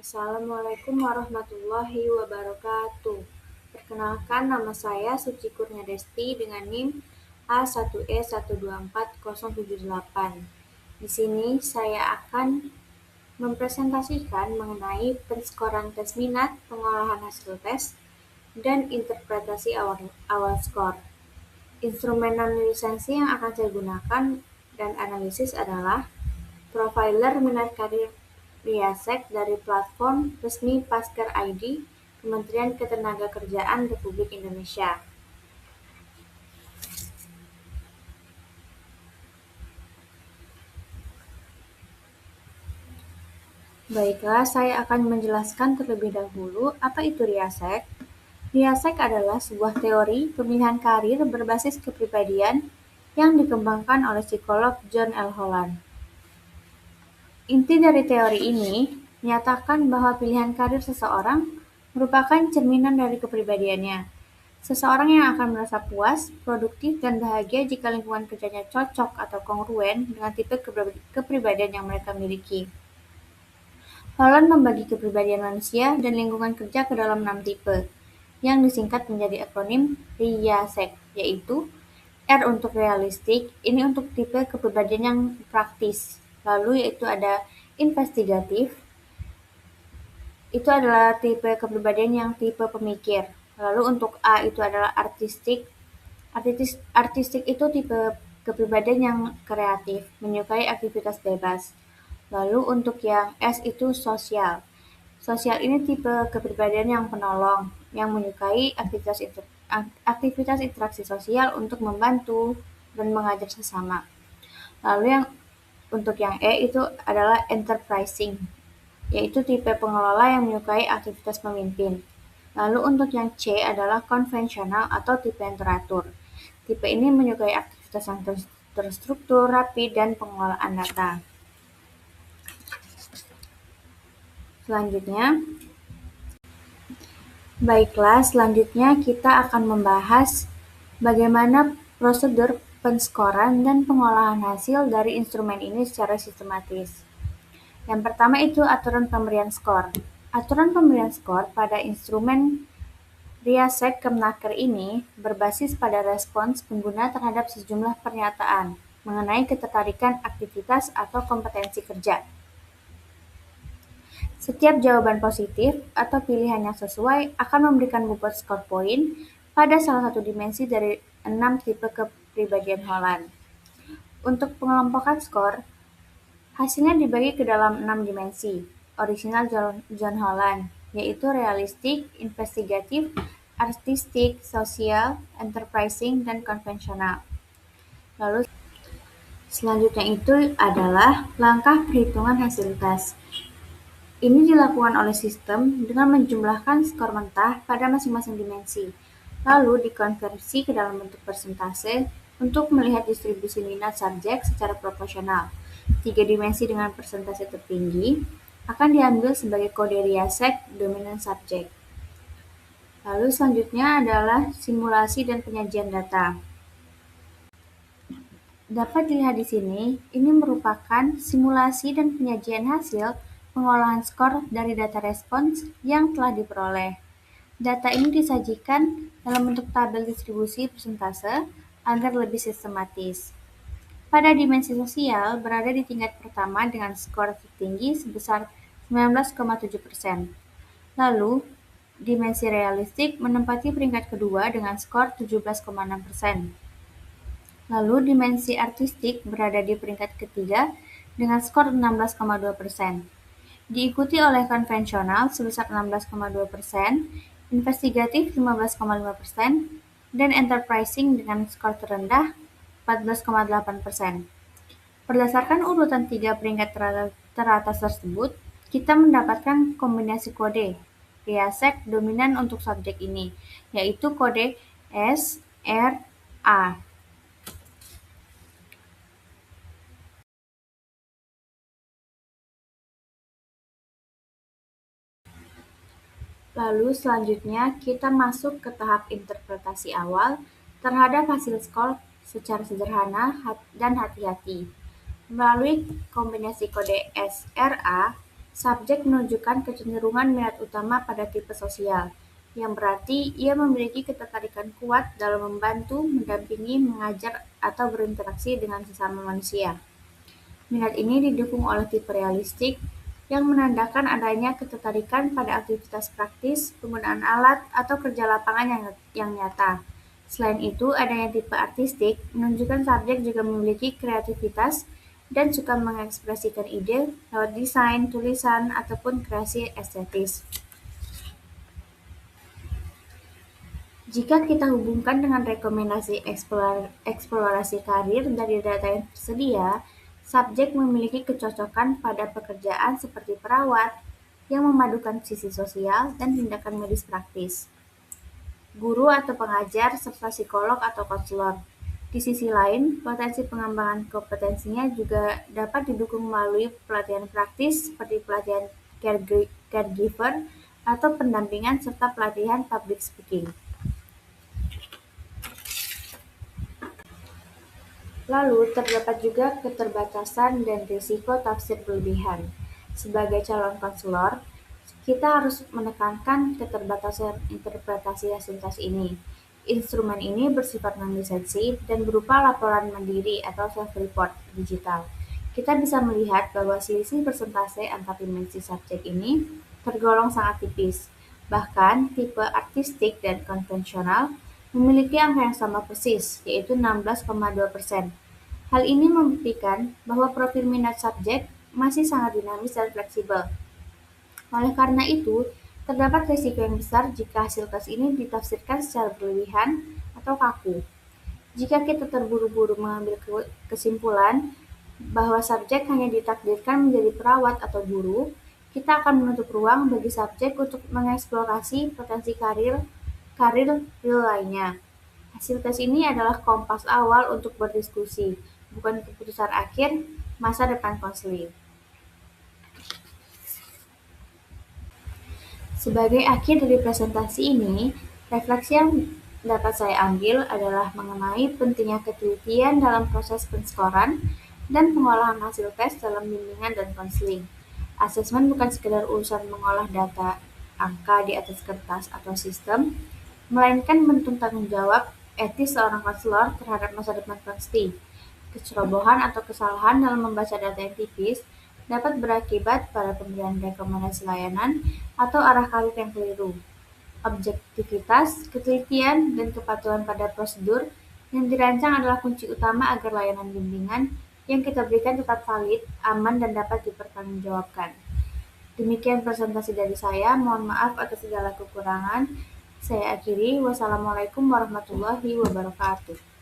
Assalamualaikum warahmatullahi wabarakatuh. Perkenalkan, nama saya Suci Kurnia Desti dengan NIM A1E124078. Di sini saya akan mempresentasikan mengenai penskoran tes minat, pengolahan hasil tes, dan interpretasi awal skor. Instrumen non-lisensi yang akan saya gunakan dan analisis adalah Profiler Minat Karir Riasek dari platform resmi Pasker ID, Kementerian Ketenagakerjaan Republik Indonesia. Baiklah, saya akan menjelaskan terlebih dahulu apa itu Riasek. Riasek adalah sebuah teori pemilihan karir berbasis kepribadian yang dikembangkan oleh psikolog John L. Holland. Inti dari teori ini menyatakan bahwa pilihan karir seseorang merupakan cerminan dari kepribadiannya. Seseorang yang akan merasa puas, produktif, dan bahagia jika lingkungan kerjanya cocok atau kongruen dengan tipe kepribadian yang mereka miliki. Holland membagi kepribadian manusia dan lingkungan kerja ke dalam 6 tipe, yang disingkat menjadi akronim RIASEC, yaitu R untuk realistik, ini untuk tipe kepribadian yang praktis. Lalu yaitu ada investigatif, itu adalah tipe kepribadian yang tipe pemikir. Lalu untuk A itu adalah artistik. Artistik itu tipe kepribadian yang kreatif, menyukai aktivitas bebas. Lalu untuk yang S itu sosial. Sosial ini tipe kepribadian yang penolong, yang menyukai aktivitas interaksi sosial untuk membantu dan mengajak sesama. Lalu untuk yang E itu adalah enterprising, yaitu tipe pengelola yang menyukai aktivitas pemimpin. Lalu untuk yang C adalah konvensional atau tipe yang teratur. Tipe ini menyukai aktivitas yang terstruktur, rapi, dan pengelolaan data. Selanjutnya kita akan membahas bagaimana prosedur penskoran dan pengolahan hasil dari instrumen ini secara sistematis. Yang pertama itu aturan pemberian skor. Aturan pemberian skor pada instrumen Riasek Kemnaker ini berbasis pada respons pengguna terhadap sejumlah pernyataan mengenai ketertarikan aktivitas atau kompetensi kerja. Setiap jawaban positif atau pilihan yang sesuai akan memberikan bobot skor poin pada salah satu dimensi dari 6 tipe kepribadian Holland. Untuk pengelompokan skor, hasilnya dibagi ke dalam 6 dimensi, original John Holland, yaitu realistik, investigatif, artistik, sosial, enterprising, dan konvensional. Lalu selanjutnya itu adalah langkah perhitungan hasil tes. Ini dilakukan oleh sistem dengan menjumlahkan skor mentah pada masing-masing dimensi, lalu dikonversi ke dalam bentuk persentase untuk melihat distribusi minat subjek secara proporsional. 3 dimensi dengan persentase tertinggi akan diambil sebagai kode Riasek dominan subjek. Lalu selanjutnya adalah simulasi dan penyajian data. Dapat dilihat di sini, ini merupakan simulasi dan penyajian hasil pengolahan skor dari data respons yang telah diperoleh. Data ini disajikan dalam bentuk tabel distribusi persentase agar lebih sistematis. Pada dimensi sosial berada di tingkat pertama dengan skor tertinggi sebesar 19,7%. Lalu, dimensi realistik menempati peringkat kedua dengan skor 17,6%. Lalu dimensi artistik berada di peringkat ketiga dengan skor 16,2%. Diikuti oleh konvensional sebesar 16,2%, investigatif 15,5%, dan enterprising dengan skor terendah 14,8%. Berdasarkan urutan 3 peringkat teratas tersebut, kita mendapatkan kombinasi kode Riasek dominan untuk subjek ini, yaitu kode SRA. Lalu selanjutnya kita masuk ke tahap interpretasi awal terhadap hasil skor secara sederhana dan hati-hati. Melalui kombinasi kode SRA, Subjek menunjukkan kecenderungan minat utama pada tipe sosial, yang berarti ia memiliki ketertarikan kuat dalam membantu, mendampingi, mengajar, atau berinteraksi dengan sesama manusia. Minat ini didukung oleh tipe realistik, yang menandakan adanya ketertarikan pada aktivitas praktis, penggunaan alat, atau kerja lapangan yang nyata. Selain itu, adanya tipe artistik menunjukkan subjek juga memiliki kreativitas dan suka mengekspresikan ide lewat desain, tulisan, ataupun kreasi estetis. Jika kita hubungkan dengan rekomendasi eksplorasi karir dari data yang tersedia, subjek memiliki kecocokan pada pekerjaan seperti perawat yang memadukan sisi sosial dan tindakan medis praktis, guru atau pengajar, serta psikolog atau konselor. Di sisi lain, potensi pengembangan kompetensinya juga dapat didukung melalui pelatihan praktis seperti pelatihan caregiver atau pendampingan serta pelatihan public speaking. Lalu, terdapat juga keterbatasan dan risiko tafsir berlebihan. Sebagai calon konselor, kita harus menekankan keterbatasan interpretasi hasil tes ini. Instrumen ini bersifat non-lisensi dan berupa laporan mandiri atau self-report digital. Kita bisa melihat bahwa selisih persentase antar dimensi subjek ini tergolong sangat tipis. Bahkan, tipe artistik dan konvensional memiliki angka yang sama persis, yaitu 16,2%. Hal ini membuktikan bahwa profil minat subjek masih sangat dinamis dan fleksibel. Oleh karena itu, terdapat risiko yang besar jika hasil tes ini ditafsirkan secara berlebihan atau kaku. Jika kita terburu-buru mengambil kesimpulan bahwa subjek hanya ditakdirkan menjadi perawat atau guru, kita akan menutup ruang bagi subjek untuk mengeksplorasi potensi karir real lainnya. Hasil tes ini adalah kompas awal untuk berdiskusi, bukan keputusan akhir masa depan konseling. Sebagai akhir dari presentasi ini, refleksi yang dapat saya ambil adalah mengenai pentingnya ketelitian dalam proses penskoran dan pengolahan hasil tes dalam bimbingan dan konseling. Asesmen bukan sekedar urusan mengolah data angka di atas kertas atau sistem, melainkan bentuk tanggung jawab etis seorang konselor terhadap masa depan pasti. Kecerobohan atau kesalahan dalam membaca data yang tipis dapat berakibat pada pemberian rekomendasi layanan atau arah karir yang keliru. Objektivitas, ketelitian, dan kepatuhan pada prosedur yang dirancang adalah kunci utama agar layanan bimbingan yang kita berikan tetap valid, aman, dan dapat dipertanggungjawabkan. Demikian presentasi dari saya, mohon maaf atas segala kekurangan. Saya akhiri, wassalamualaikum warahmatullahi wabarakatuh.